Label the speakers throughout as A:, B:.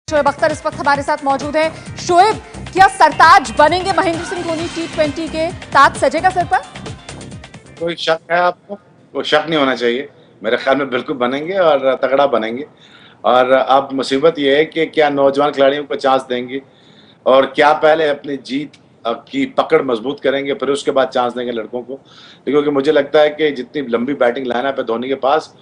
A: शोएब अख्तर इस वक्त हमारे साथ मौजूद है। शोएब, क्या सरताज बनेंगे महेंद्र सिंह धोनी? T20 के ताज सजेगा सर पर?
B: कोई शक है आपको? कोई शक नहीं होना चाहिए। मेरे ख्याल में बिल्कुल बनेंगे और तगड़ा बनेंगे। और अब मुसीबत ये है कि क्या नौजवान खिलाड़ियों को चांस देंगे और क्या पहले अपनी जीत की पकड़ मजबूत करेंगे, फिर उसके बाद चांस देंगे लड़कों को। क्योंकि मुझे लगता है कि जितनी लंबी बैटिंग लाइनअप है धोनी के पास,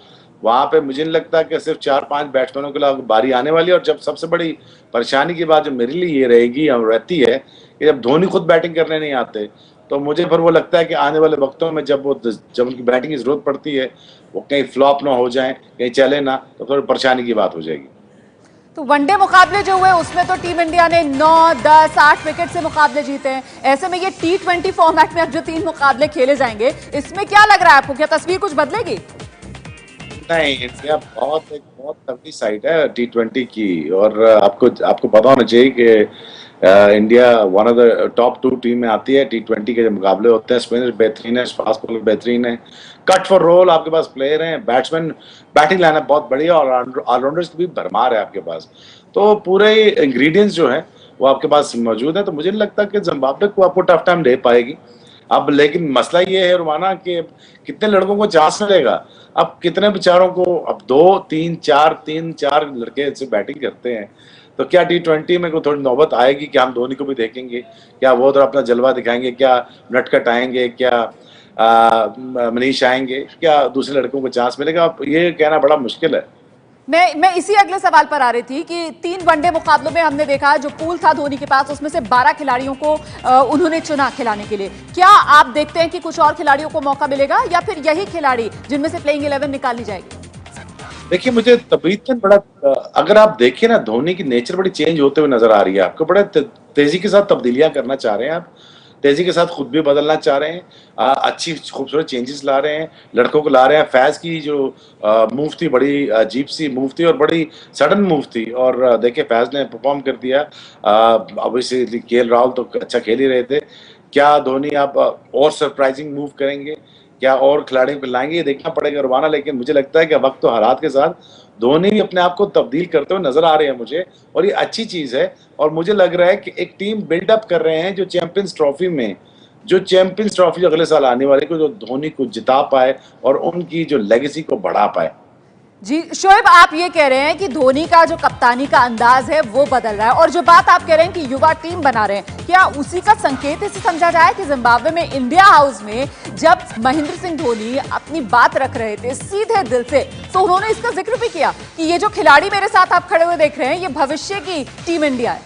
B: वहाँ पे मुझे नहीं लगता कि सिर्फ 4-5 बैट्समैनों के लिए बारी आने वाली है। और जब सबसे बड़ी परेशानी की बात जो मेरे लिए ये रहेगी और रहती है कि जब धोनी खुद बैटिंग करने नहीं आते, तो मुझे फिर वो लगता है कि आने वाले वक्तों में जब उनकी बैटिंग की जरूरत पड़ती है, वो कहीं फ्लॉप ना हो जाए, कहीं चले ना, तो फिर परेशानी की बात हो जाएगी।
A: तो वनडे मुकाबले जो हुए उसमें तो टीम इंडिया ने 9, 10, 8 विकेट से मुकाबले जीते हैं। ऐसे में ये T20 फॉर्मेट में अब जो 3 मुकाबले खेले जाएंगे, इसमें क्या लग रहा है आपको? क्या तस्वीर कुछ बदलेगी?
B: नहीं, इंडिया बहुत तगड़ी साइड है T20 की। और आपको आपको पता होना चाहिए कि India one of the top 2 team में आती है। T20 के जो मुकाबले होते हैं, स्पिनर बेहतरीन है, फास्ट बॉलर बेहतरीन है, कट फॉर रोल आपके पास प्लेयर हैं, बैट्समैन, बैटिंग लाइनअप बहुत बढ़िया और ऑलराउंडर्स की भी भरमार है आपके पास। तो पूरे इंग्रेडिएंट्स जो है वो आपके पास मौजूद है। तो मुझे नहीं लगता कि जिम्बाब्वे को आपको टफ टाइम दे पाएगी। अब लेकिन मसला ये है रुमाना कि कितने लड़कों को चांस मिलेगा। अब कितने बेचारों को, अब 2 3 4 लड़के ऐसे बैटिंग करते हैं, तो क्या T20 में कोई थोड़ी नौबत आएगी कि हम धोनी को भी देखेंगे? क्या वो तो अपना जलवा दिखाएंगे? क्या नटखट आएंगे? क्या मनीष आएंगे? क्या दूसरे लड़कों को चांस मिलेगा? अब ये कहना बड़ा मुश्किल है।
A: मैं इसी अगले सवाल पर आ रही थी कि 3 वनडे मुकाबलों में हमने देखा जो पूल था धोनी के पास, उसमें से 12 खिलाड़ियों को उन्होंने चुना खिलाने के लिए। क्या आप देखते हैं कि कुछ और खिलाड़ियों को मौका मिलेगा या फिर यही खिलाड़ी जिनमें से प्लेइंग 11 निकाली जाएगी?
B: देखिए, मुझे तबीयतन बड़ा अगर आप देखिए ना, धोनी की नेचर बड़ी चेंज होते हुए नजर आ रही है आपको। बड़े तेजी के साथ तब्दीलियां करना चाह रहे हैं आप, तेजी के साथ खुद भी बदलना चाह रहे हैं, अच्छी खूबसूरत चेंजेस ला रहे हैं, लड़कों को ला रहे हैं। फैज की जो मूव थी, बड़ी अजीब सी मूव थी और बड़ी सडन मूव थी। और देखिए फैज ने परफॉर्म कर दिया। ऑब्वियसली KL राहुल तो अच्छा खेल ही रहे थे। क्या धोनी आप और सरप्राइजिंग मूव करेंगे? क्या और खिलाड़ियों को लाएंगे? ये देखना पड़ेगा रुबाना। लेकिन मुझे लगता है कि वक्त तो हालात के साथ धोनी भी अपने आप को तब्दील करते हुए नजर आ रहे हैं मुझे, और ये अच्छी चीज है। और मुझे लग रहा है कि एक टीम बिल्डअप कर रहे हैं जो चैंपियंस ट्रॉफी में, जो चैंपियंस ट्रॉफी जो अगले साल आने वाले को, जो धोनी को जिता पाए और उनकी जो लेगेसी को बढ़ा पाए।
A: जी शोएब, आप ये कह रहे हैं कि धोनी का जो कप्तानी का अंदाज है वो बदल रहा है, और जो बात आप कह रहे हैं कि युवा टीम बना रहे हैं, क्या उसी का संकेत इसे समझा जाए कि जिम्बाब्वे में इंडिया हाउस में जब महेंद्र सिंह धोनी अपनी बात रख रहे थे सीधे दिल से, तो उन्होंने इसका जिक्र भी किया कि ये जो खिलाड़ी मेरे साथ आप खड़े हुए देख रहे हैं, ये भविष्य की टीम इंडिया है।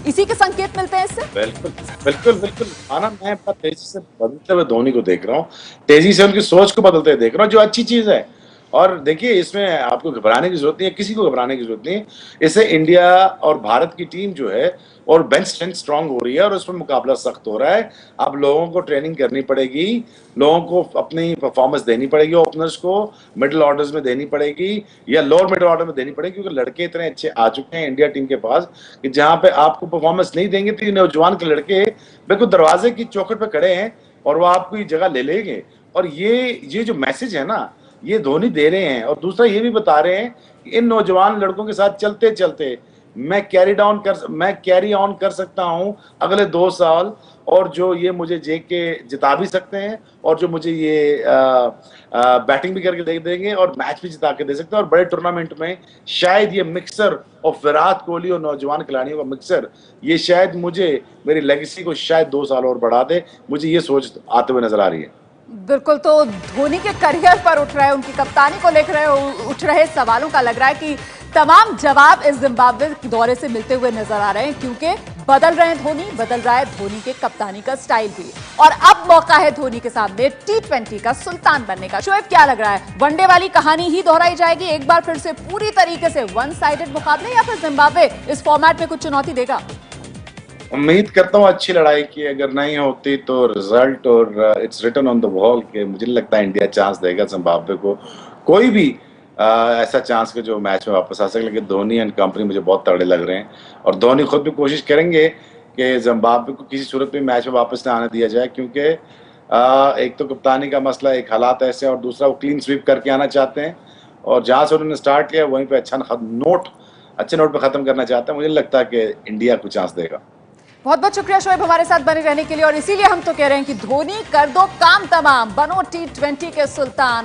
A: इसी के संकेत मिलते हैं इससे?
B: बिल्कुल बिल्कुल बिल्कुल आना, मैं तेजी से बदलते हुए धोनी को देख रहा हूँ, तेजी से उनकी सोच को बदलते हुए देख रहा हूँ, जो अच्छी चीज है। और देखिए, इसमें आपको घबराने की जरूरत नहीं है, किसी को घबराने की जरूरत नहीं है। इससे इंडिया और भारत की टीम जो है और बेंच स्ट्रेंथ स्ट्रांग हो रही है और उसमें मुकाबला सख्त हो रहा है। अब लोगों को ट्रेनिंग करनी पड़ेगी, लोगों को अपनी परफॉर्मेंस देनी पड़ेगी, ओपनर्स को मिडिल ऑर्डर्स में देनी पड़ेगी या लोअर मिडिल ऑर्डर में देनी पड़ेगी, क्योंकि लड़के इतने अच्छे आ चुके हैं इंडिया टीम के पास कि जहां पे आपको परफॉर्मेंस नहीं देंगे तो ये नौजवान के लड़के बिल्कुल दरवाजे की चौखट पे खड़े हैं और वो आपकी जगह ले लेंगे। और ये जो मैसेज है ना, ये धोनी दे रहे हैं। और दूसरा ये भी बता रहे हैं कि इन नौजवान लड़कों के साथ चलते चलते मैं कैरी ऑन कर सकता हूं अगले 2 साल, और जो ये मुझे के जिता भी सकते हैं और जो मुझे ये बैटिंग भी करके दे देंगे और मैच भी जिता के दे सकते हैं। और बड़े टूर्नामेंट में शायद ये मिक्सर ऑफ विराट कोहली और नौजवान खिलाड़ियों का मिक्सर, ये शायद मुझे मेरी लेगेसी को शायद 2 साल और बढ़ा दे। मुझे ये सोच आते हुए नजर आ रही है।
A: बिल्कुल, तो धोनी के करियर पर उठ रहे, उनकी कप्तानी को लेकर उठ रहे सवालों का लग रहा है कि तमाम जवाब इस जिम्बाब्वे के दौरे से मिलते हुए नजर आ रहे हैं, क्योंकि बदल रहे हैं धोनी, बदल रहा है धोनी के कप्तानी का स्टाइल भी। और अब मौका है धोनी के सामने T20 का सुल्तान बनने का। शोएब, क्या लग रहा है, वनडे वाली कहानी ही दोहराई जाएगी एक बार फिर से पूरी तरीके से वन साइडेड मुकाबले, या फिर जिम्बाब्वे इस फॉर्मेट में कुछ चुनौती देगा?
B: उम्मीद करता हूँ अच्छी लड़ाई की। अगर नहीं होती तो रिजल्ट और it's written on the wall के मुझे नहीं लगता इंडिया चांस देगा जिम्बाब्वे को, कोई भी ऐसा चांस के जो मैच में वापस आ सके। लेकिन धोनी एंड कंपनी मुझे बहुत तगड़े लग रहे हैं और धोनी खुद भी कोशिश करेंगे कि जिम्बाब्वे को किसी सूरत में मैच में वापस ना आने दिया जाए, क्योंकि एक तो कप्तानी का मसला, एक हालात ऐसे, और दूसरा वो क्लीन स्वीप करके आना चाहते हैं। और जहाँ से उन्होंने स्टार्ट किया वहीं पे अच्छा नोट अच्छे नोट पर खत्म करना चाहता है, मुझे लगता है कि इंडिया को चांस देगा।
A: बहुत बहुत शुक्रिया शोएब हमारे साथ बने रहने के लिए, और इसीलिए हम तो कह रहे हैं कि धोनी कर दो काम तमाम, बनो T20 के सुल्तान।